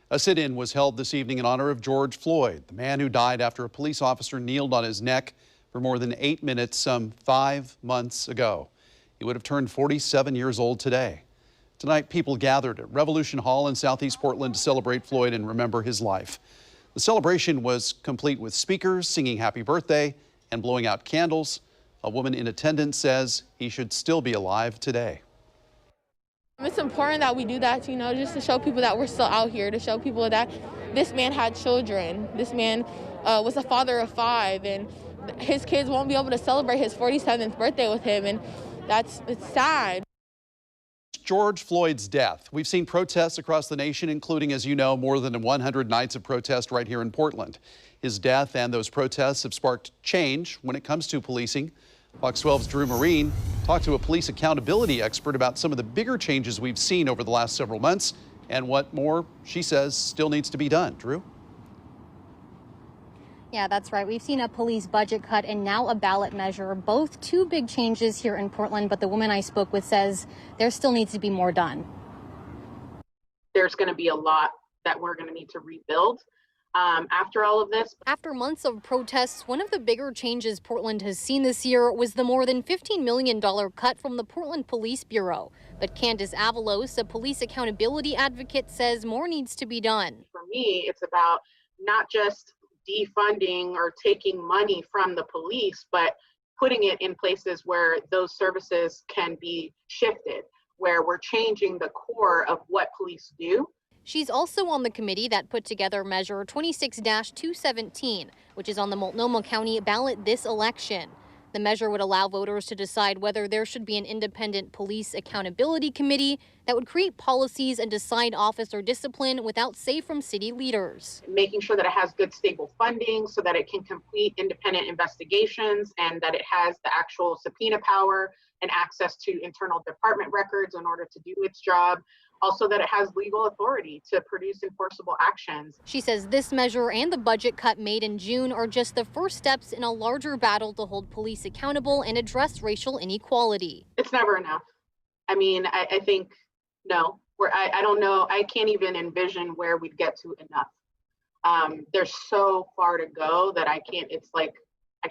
A sit-in was held this evening in honor of George Floyd, the man who died after a police officer kneeled on his neck for more than 8 minutes some 5 months ago. He would have turned 47 years old today. Tonight, people gathered at Revolution Hall in Southeast Portland to celebrate Floyd and remember his life. The celebration was complete with speakers singing happy birthday and blowing out candles. A woman in attendance says he should still be alive today. It's important that we do that, just to show people that we're still out here, to show people that this man had children. This man was a father of 5, and his kids won't be able to celebrate his 47th birthday with him, and it's sad. George Floyd's death. We've seen protests across the nation, including, as you know, more than 100 nights of protest right here in Portland. His death and those protests have sparked change when it comes to policing. Fox 12's Drew Marine talked to a police accountability expert about some of the bigger changes we've seen over the last several months and what more, she says, still needs to be done. Drew? Yeah, that's right. We've seen a police budget cut and now a ballot measure, both two big changes here in Portland. But the woman I spoke with says there still needs to be more done. There's going to be a lot that we're going to need to rebuild after all of this. After months of protests, one of the bigger changes Portland has seen this year was the more than $15 million cut from the Portland Police Bureau. But Candace Avalos, a police accountability advocate, says more needs to be done. For me, it's about not just defunding or taking money from the police, but putting it in places where those services can be shifted, where we're changing the core of what police do. She's also on the committee that put together Measure 26-217, which is on the Multnomah County ballot this election. The measure would allow voters to decide whether there should be an independent police accountability committee that would create policies and decide officer discipline without say from city leaders. Making sure that it has good, stable funding so that it can complete independent investigations and that it has the actual subpoena power and access to internal department records in order to do its job. Also that it has legal authority to produce enforceable actions. She says this measure and the budget cut made in June are just the first steps in a larger battle to hold police accountable and address racial inequality. It's never enough. I mean, I think, no, I don't know. I can't even envision where we'd get to enough. There's so far to go that I can't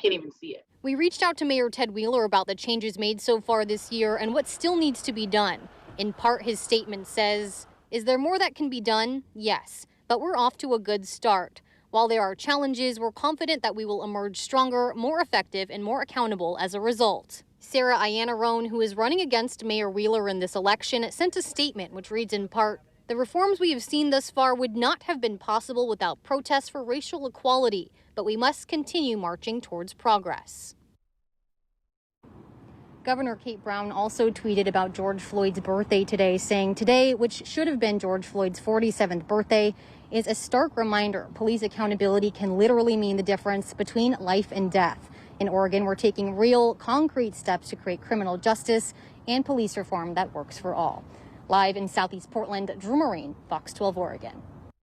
even see it. We reached out to Mayor Ted Wheeler about the changes made so far this year and what still needs to be done. In part, his statement says, is there more that can be done? Yes, but we're off to a good start. While there are challenges, we're confident that we will emerge stronger, more effective, and more accountable as a result. Sarah Iannarone, who is running against Mayor Wheeler in this election, sent a statement which reads in part, the reforms we have seen thus far would not have been possible without protests for racial equality, but we must continue marching towards progress. Governor Kate Brown also tweeted about George Floyd's birthday today, saying today, which should have been George Floyd's 47th birthday, is a stark reminder police accountability can literally mean the difference between life and death. In Oregon, we're taking real, concrete steps to create criminal justice and police reform that works for all. Live in Southeast Portland, Drew Marine, Fox 12 Oregon.